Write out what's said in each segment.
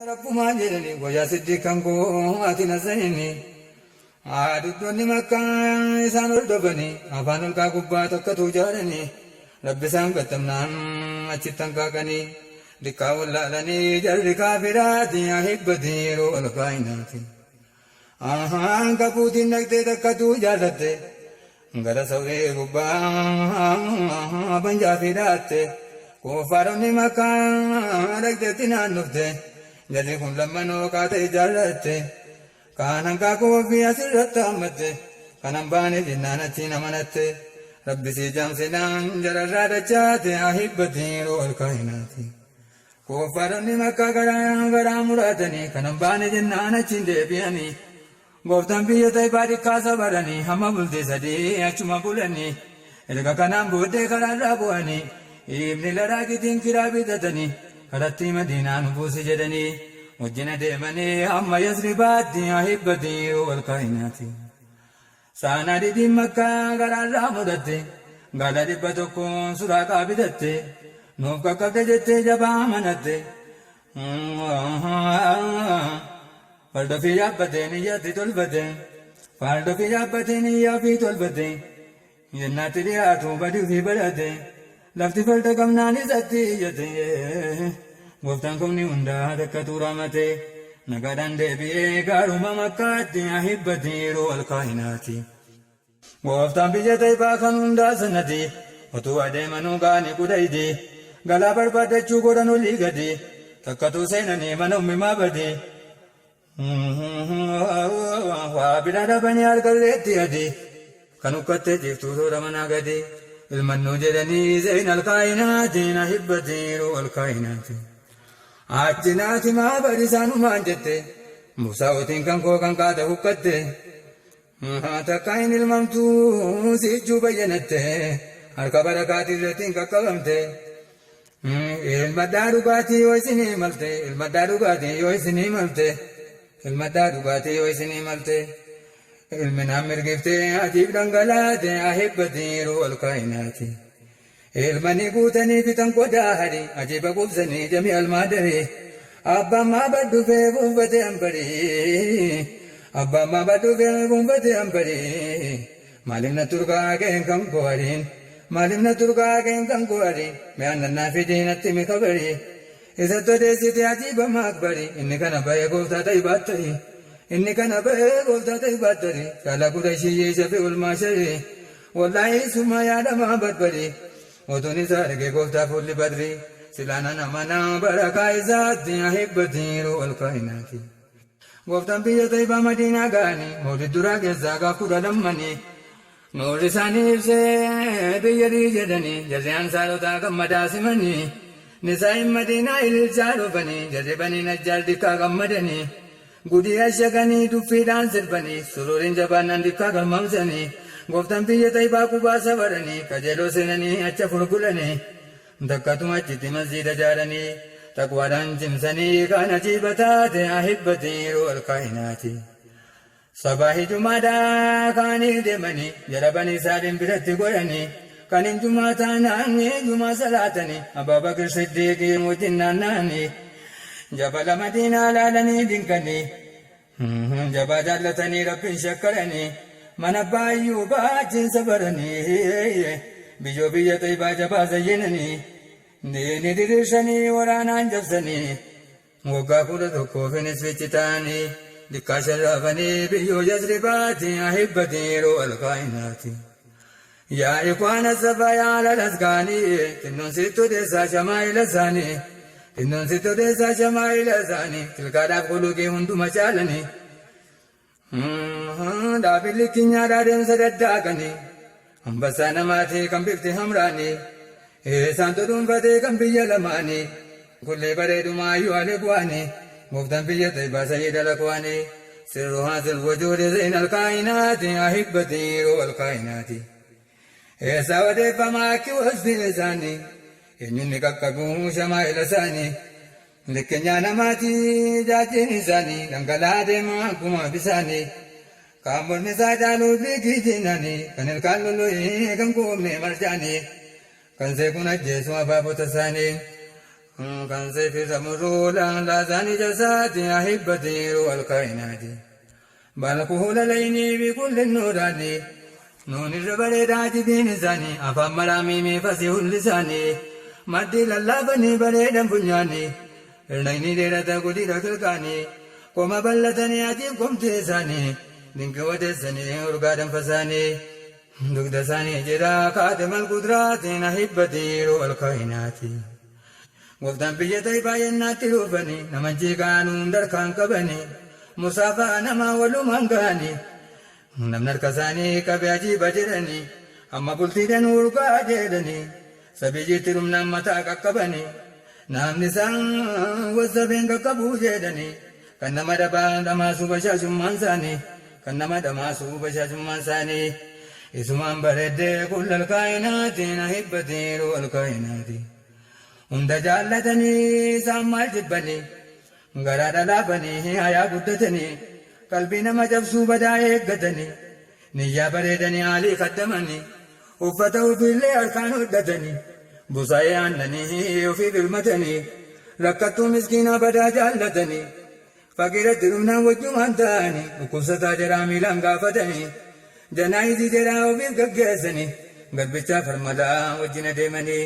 Rabbumaan jedhani guyyaa siddiiqan koo ati nasayini aaduttoonni makkaa isaan hordofanii afaan olkaa gubbaa tokkotu jaaranii rabbi isaan gattamnaan achittan kaaqanii dikkaa wallaalanii jarri kaafiraati ahibbati yeroo ol kaayinaati ahaan kafuutiin dhaqxee takkatu jaallatte gara sawwee gubbaa banjaafi dhaatte koofaaronni makkaa dhaqxeetti naannofte Jadi kun lammanoo kaata ijaarratte kanan kaakuu ofii asirratti hammatte kanan baane jennaan achiin amanatte rabbisii jaamsinaan jararraa dachaate ahibbati yeroo ol kaayinaati koofaaronni makkaa garaa muraatanii kanan baane jennaan achiin deebi'anii gooftaan biyya Taayibaa dhikkaasa baranii hamma bultee sadii achuma bulanii erga kanaan booddee karaarraa bu'anii ibni laraakitiin kiraa bitatanii karatti madiinaan buusi jedhanii wajjina deemanii amma Yasribaatti ahibbati wal kaayinaati saanaa dhidhiin makkaa garaarraa mudatte gaala 100 suraaqaa bitatte nuuf qaqqabde jettee jabaa amanatte farda fi yaabbateen iyyatti tolfate farda fi yaabbateen iyyaa fi tolfate jennaatti dhiyaatu badii fi badhate lafti farda qabnaan isatti iyyate gooftaan kumni hundaa takka tuuramate nagaadhaan deebi'ee gaaruma makkaatti ahibbati yeroo ol kaayinaati gooftaan biyya Taayibaa kan hundaa sanati otuu adeemanuu gaani kudhayti galaa barbaadachuu godhan olii gadi takkatuu seenanii mana ummimaa badi waa bira dhabanii harkarreetti adi kan ukkattee ciiftuu toora manaa gadi ilmannuu jedhanii zeen alkaayinaatiin ahibbati yeroo ol kaayinaati achinaati maa bari isaanumaan jette musaa'otiin kan koo kan kaate hukkatte takka hin ilmamtuu siijjuu bayyanatte harka barakaatirrattiin qaqqabamte ilmadhaa dhugaatii yoo isinii malte ilmadhaa dhugaatii yoo isinii malte ilmadhaa dhugaatii yoo isinii malte ilmi naam mirgiftee ajiib dhangalaate ahibbati yeroo ol kaayinaati ilmanii guutanii fitan qodaa hari ajiiba qubsanii jamii almaadari abbaan maa baddufee buufate hambarii abbaan maa baddufee buufate hambarii maaliif na turgaa keen kan go'ariin maaliif na turgaa keen kan go'ariin mi'aan nannaa fidii natti mi kabarii isatti odeessite ajiiba maakbarii inni kana ba'ee gooftaa Taayibaatti inni kana ba'ee gooftaa Taayibaatti shaala kudha shiyyee shafe olmaa shayee wallaahi suma yaadamaa badbadii otuun isaa argee gooftaa fuulli badrii silaana namanaa barakaa isaatti ahibbati yeroo ol kaayinaati gooftaan biyya Taayibaa madiinaa ga'anii mootii duraa keessaa gaaf 12 nuurri isaanii ibsee biyyadii jedhanii jarri ansaarotaa gammadaa simanii nisaa'in madiinaa ililchaa dhufanii jarri banii najjaar dikkaa gammadanii gudii ashaganii duffiidhaan sirbanii suruuriin jabaannaan dikkaa galmamsanii gooftaan biyya Taayibaa qubaa safaranii qajeeloo seenanii acha furgulanii takkatuma achitti masjiida jaaranii taqwaadhaan cimsanii kan ajiiba taate ahibbati yeroo ol kaayinaati sabaa hijumaadhaa kaanii deemanii jarabanii saaliin biratti godhanii kan hin jumaa taanaanii jumaa salaatanii Abaa Bakir Siddiiqii wajjin naanna'anii jabala madiinaa laalanii dinqanii jabaa jaallatanii rabbiin shakkaranii mana baay'uu baachiin safaranii biyyoo biyya Taayibaa jabaa zayyinanii ni diriirsanii waraanaan jabsanii waggaa 11 finis fichi ta'anii dikkaa sharraafanii biyyoo Yasribaatti ahibbati yeroo ol kaayinaati yaa ikwaana safaa yaa lalaskaanii xinnoon sitti odeessaa shamaa'ila isaanii xinnoon sitti odeessaa shamaa'ila isaanii tilkaadhaaf quluqii hunduma caalanii dhaabilli kinyaadhaa deemsa daddaaqanii hambassaa namaatii kan bifti hamraanii isaan tudhuunfatee kan biyya lamaanii kullee bareedumaa iyyuu alee bu'anii gooftaan biyya Taayibaa sayyida lakwaanii sirru haasil wujuudi zeen alkaayinaati ahibbati yeroo ol kaayinaati eessaa odeeffamaa akki wasfi isaanii eenyunni qaqqabuu shamaa'ila isaanii likkeenyaa namaatii jaajiin isaanii dhangala'aa deemaa akkuma bisaanii kan mormi isaa caaluu biikii jinnanii kan ilkaan lollo'ii kan quubne marjaanii kan seekuun ajjeesuu abaabota isaanii kan sayfi samuruu laalaasani jasaati ahibbatiiru alkainaati balkuhula laynii bikulli nuuraani nuun irra bareedaa jibiin isaanii afaan maraamii fasii hulli isaanii maddii lallaafanii bareedan funyaanii irnayni dheerata guddiidha kilkaanii koma ballatanii atiif komtee isaanii dinqi wateessanii urgaadhan fasaanii dugda isaanii jedha kaatimal qudraatiin ahibbatiiru alkainaati gooftaan biyya Taayibaa yennaatti dhufanii namajjii kaanuun darkaan qabanii musaafaa namaa walumaan ga'anii namni harka isaanii qabee ajiiba jedhanii amma bultiidhaan urgaa jedhanii sabiyyiitti dhumnaan mataa qaqqabanii namni isaan wasabeen qaqqabuu jedhanii kan nama dhamaasuu bashaashummaan isaanii kan nama dhamaasuu bashaashummaan isaanii isumaan bareeddee kullal kaayinaatiin ahibbatiiru alkaayinaati hunda jaallatanii isaan maal jibbanii garaadha laafanii hayaa guddatanii qalbii nama cabsuu badaa eeggatanii niyyaa bareedanii haalii kaddamanii uffata ufiillee harkaan hodhatanii busaa'ee aannanii ofiif hirmatanii rakkattuu miskiinaa badaa jaallatanii faqiiratti dhumnaan wajjumaan ta'anii dhukkubsataa jedhaa miilaan gaafatanii janaayizii jedhaa ofiif gaggeessanii garbichaa farmalaa wajjin adeemanii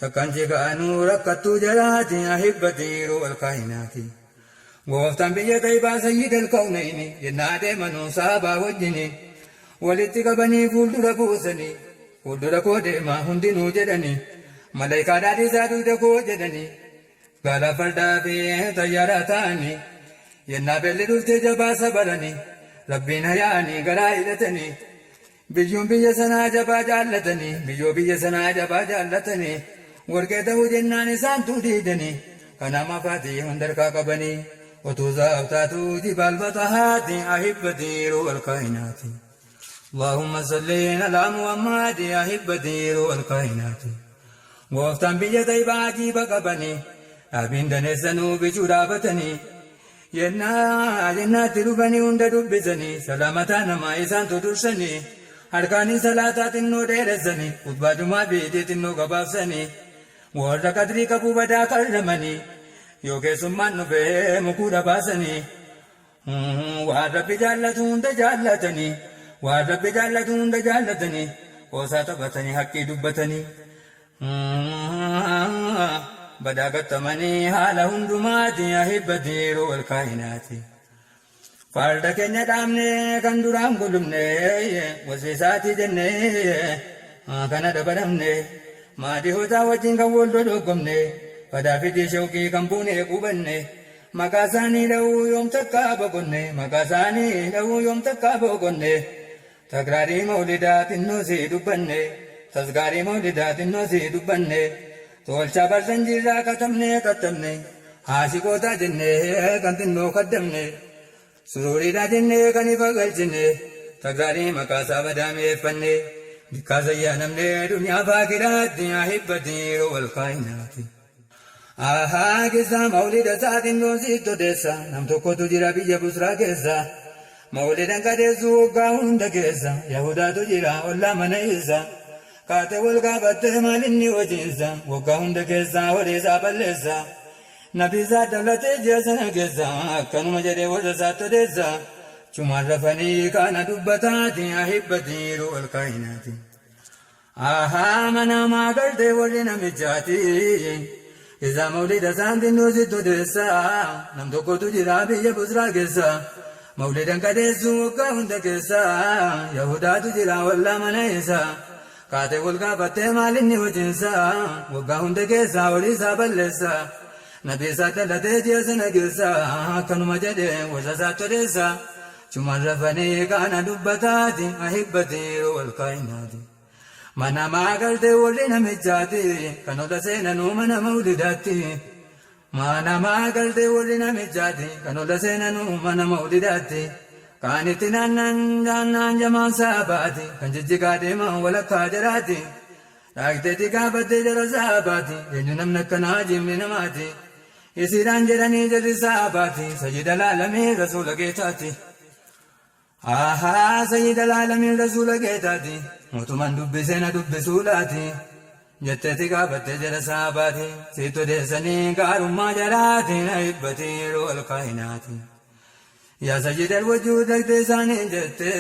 takkaan jeeqaanuu rakkattuu jedhaatiin ahibbatiiru alkaayinaati gooftaan biyya Taayibaa sayyidal kawnayni jennaa deemanuu saabaa wajjini walitti qabanii fuuldura buusanii fuuldura koo deemaa hundinuu jedhanii malaayikaa dhaadhiisaa duuda koo jedhanii gaala fardaa fi xayyaaraa ta'anii yennaa beelli dhuftee jabaasa baranii rabbiin hayaanii garaa hidhatanii biyyuun biyya sanaa jabaa jaallatanii biyyoo biyya sanaa jabaa jaallatanii warqee ta'uu jennaan isaantu diidanii kanaama faatii hundarkaa qabanii otuu zaabtaatu jibaal batahaati ahibbatiiru alkaayinaati اللهم صل على محمد أحبتي والكائنات gooftaan biyya Taayibaa ajiiba qabanii abin daneessanuu bichuudhaabatanii yennaatti dhufanii hunda dubbisanii salaamataa namaa isaantu dursanii harkaanii salaataa xinnoo dheeressanii utbaadumaa beedee xinnoo gabaabsanii warra qadrii qabuu badaa karramanii yoo keessummaan dhufee mukuudha baasanii waan rabbi jaallatu hunda jaallatanii waan rabbi jaallatu hunda jaallatanii qoosaa taphatanii haqqii dubbatanii badaa gattamanii haala hundumaati ahibbatiiru alkaayinaati farda keenya dhaabnee kan duraan gulumne wasfiisaatii jennee kana dabalamne maatii hootaa wajjin kan wal dhodhoggomne badaa fidii shawqii kan buunee qubanne maqaa isaanii dha'uu yoom takkaa boqonne maqaa isaanii dha'uu yoom takkaa boqonne takraarii mawlidaa xinnoo sii dubbanne tasgaarii mawlidaa xinnoo sii dubbanne tolchaa barsanjiirraa kattamne haashikootaa jennee kan xinnoo kaddamne suruuriidhaa jennee kan ifa galchine takraarii maqaasaa badaameeffanne dikkaasa yaanamne duniyaa faakiraatti ahibbatiiru walkaayinaati ahaa keessaa mawlida isaa xinnoo sitti odeessa nam tokkotu jira biyya busraa keessa mawlidan qadeessu waggaa hunda keessa yahudaatu jira ollaa mana isa kaate wal gaafattee maalinni hojiinsa waggaa hunda keessaa horiisaa balleessa nabiisaa dabalatee ji'a sana keessa akkanuma jedhee warra isaatti odeessa cumaan rafanii kana dubbataati ahibbatiiru walkaayinaati ahaa manamaa galtee warri namichaati isaa mawlida isaan xinnoo sitti odeessa nam tokkotu jira biyya busraa keessa mawlidan qadeessu waggaa hunda keessa yahudaatu jira ollaa mana isa kaate wal gaafattee maalinni hojiinsa waggaa hunda keessaa horiisaa balleessa nabiisaa dhalatee ji'a sana keessa akkanuma jedhee warra isaatti odeessa cumaan rafanii kana dubbataati ahibbatiiru walkaayinaati manamaa galtee warri namichaati kan ola seenanuu mana mawlidaatti manamaa galtee warri namichaati kan ola seenanuu mana mawlidaatti kan itti naannaan jamaan saabaati kan jijjigaa deeman walakkaa jaraati dhaaqteetti gaafattee jara saabaati eenyu namni akkanaa jimni namaati isiidhaan jedhanii jarri saabaati sayyida laalamee rasuula geetaati ahaa sayyida laalamee rasuula geetaati mootummaan dubbisee na dubbisuu laati jetteti gaafatte jala saabaati situ deessanii gaarummaa jaraatiin ahibbatii rool kaayinaati yaa sayyidal wajjuu dagdee isaanii jette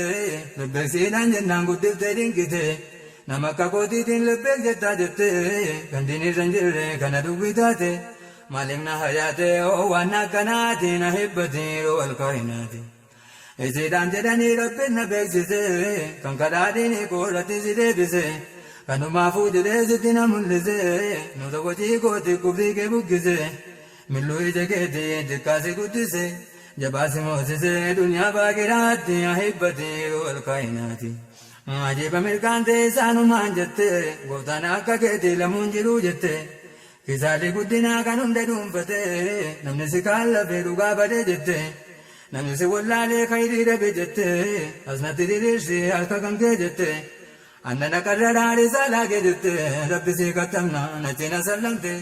bebbeeksiidhaan jennaan guddiftee dinqite nama akka kootiitiin lebbeek jettaa jette kan diinirra hin jirre kana dubbii taate maaliif na hayaate waan akkanaatiin ahibbatii rool kaayinaati isiidhaan jedhanii rabbiin na beeksise kan kadhaadhiin koodhatti si deebise kanumaafuu jedhee sitti na mul'ise nuta hojii kooti kufrii kee buqqise milluu ija keetii xiqqaasi guddise jabaasi moosise duniyaa baaqiraatti ahibbatii rool kaayinaati ajiiba mirkaan ta'e isaanumaan jette gooftaan akka keetii lamuun jiruu jette kisaalii guddinaa kan hunda dhuunfate namni si kaallafee dhugaa badee jette namni si wallaalee kayrii dhabe jette asnatti diriirsi harka kan kee jette annana qarraraari saalaake jette rabbisii kattamna nachina sallamte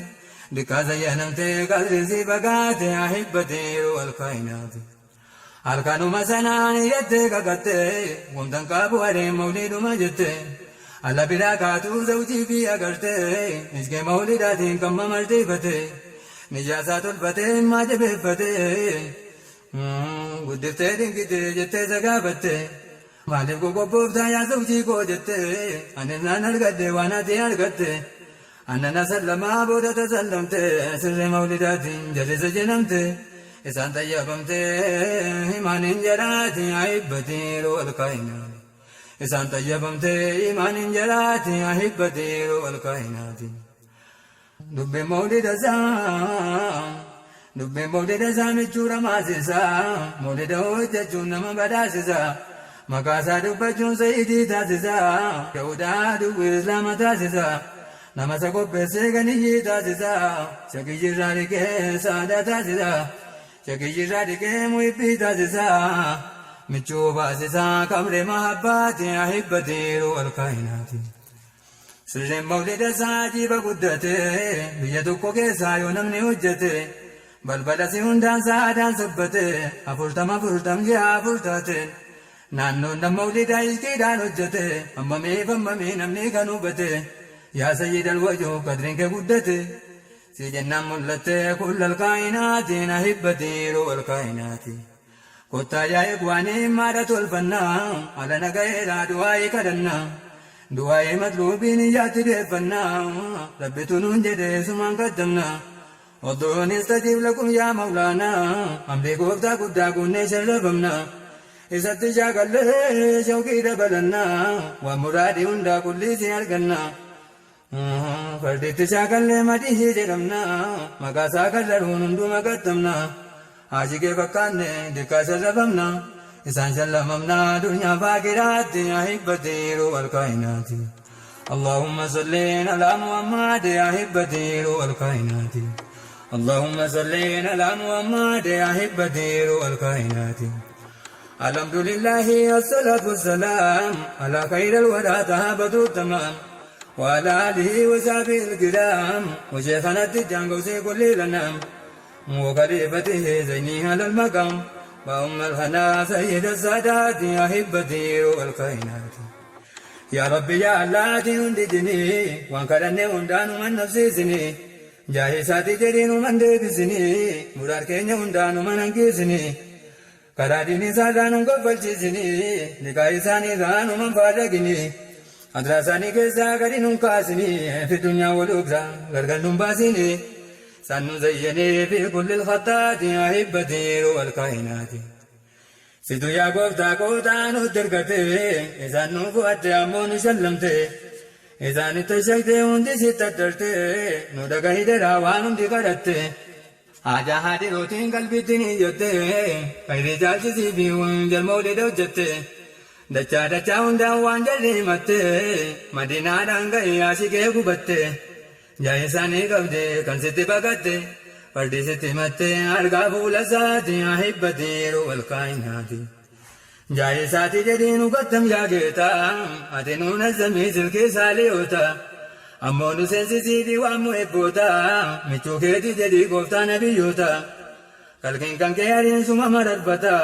dikkaa zayyanamte qadrisii fagaate ahibbatii rool kaayinaati halkanuma sanaan jette kakatte wamtan qaabu adeem mawliidhuma jette alla biraa kaatuu zawjii fi agarte iskee mawliidhaatiin kan mamartiifate nijaasaa tolfate maa jabeeffate guddiftee dinqite jettee sagaafatte maaliif qoqobbooftaa yaa zawjii koo jette aninaan argadde waan ati argatte annana sallamaa booda tasallamte sirree mawlidaatiin jalisa jenamte isaan tayyabamte imaaniin jedhaati ahibbatii rool kaayinaati isaan tayyabamte imaaniin jedhaati ahibbatii rool kaayinaati dubbiin mawlida isaa michuura maasisaa mawlida hojjechuun nama badhaasisaa makaasaa dubbachuun sayidii taasisaa yahudaa dubbii islaama taasisaa nama isa qopheessee ganiyyii taasisaa shakiyyirraa dhiqee saadaa taasisaa shakiyyirraa dhiqee muhibbii taasisaa michuu baasisaa kamree mahabbaati ahibbatii rool kaayinaati sirreen mawlida isaa jiba guddate biyya tokko keessaa yoo namni hojjete balbala si hundaan saadaan sabbate afurtam ji'a afur taate naannoon nama mawlidaa ilkiidhaan hojjete ammamii namni kan hubate yaa sayyidal wajuu qadriin kee guddate si jennaan mul'atte kullal kaayinaatiin ahibbatii rool kaayinaati kottaa yaa eegwaanii maadha tolfannaa ala nagayeedhaa du'aayii kadhannaa du'aayii matluubiin iyyaatti deeffannaa rabbitu nuun jedhee sumaan kaddamnaa oddoon istajiib lakum yaa mawlaanaa amrii gooftaa guddaa kunnee sharrafamnaa isatti shaakallee shawqii dabalannaa waan muraadii hundaa kulliisii argannaa farditti shaakallee madihii jedhamnaa maqaasaa karraruun hunduma gattamnaa haashikee fakkaanne dikkaa sharrafamnaa isaan shallamamnaa dunyaa faakiraatti ahibbatii rool kaayinaati اللهم صل على محمد أحبتي والكائنات اللهم صل على محمد أحبتي والكائنات الحمد لله والصلاة والسلام على خير الورى تهابة التمام وعلى آله وصحبه الكرام وشيخنا التجانقوسي كل لنام وخليفته زيني على المقام وأم الهنا سيد السادات أحبتي والكائنات يا ربي يا الله تندجني وانكرني وندانو من نفسيسني جاهي ساتي جرينو من ديبسني مرار كيني وندانو من انكيسني كراديني سادانو قبلچيسني نكاي ساني رانو من فارقني أدراساني كيسا كرينو كاسني في الدنيا والأخرى غرغل نمباسني سانو زيني في كل الخطات أحبتي والكائنات situ yaa gooftaa kootaan hojjargate isaan nu fu'atte ammoo nu shallamte isaanitti shaqxee hundi sitti addarte nu dhagahideraa waan hundi kadhatte haajaa haadhirootiin qalbitti ni iyyotte fayidee jaalchisii fi jalma hojjete hojjette dachaa hundaan waan jalli himatte madiinaadhaan ga'e yaashikee gubatte jaa isaanii qabde kan sitti baqatte fardi sitti himatte argaa fuula isaati ahibbatii rool kaayinaati jaa isaati jedhii nu gattam yaa geeta ati nuun azamii silkii saaliyoota ammoo nu seensisiitii waan mu eebboota michuu keeti jedhii gooftaa nabiyyoota kalkiin kan kee ariinsuma mararbata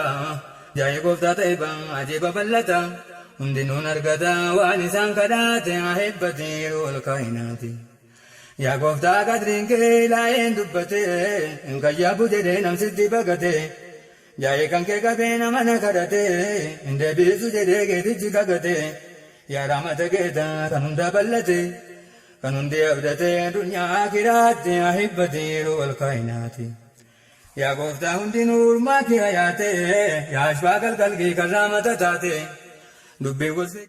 jaayi gooftaa ta'eban ajiiba bal'ata hundinuun argata waan isaan kadhaate ahibbatii ol kaayinaati. Yaa gooftaa qadriin kee laayeen dubbate hin kayyaabu jedhee namsitti baqate yaa'ee kan kee qabee nama na kadhate hin deebisu jedhee geetichi kakate yaa rahmata keetaa kan hunda bal'ate kan hundi abdate dunyaa kiraatti ahibbatii ol kaayinaati. Yaa gooftaa hundinuu urmaa kee hayaate yaa ashbaa qalqalqii kan raamata taate dubbii gosa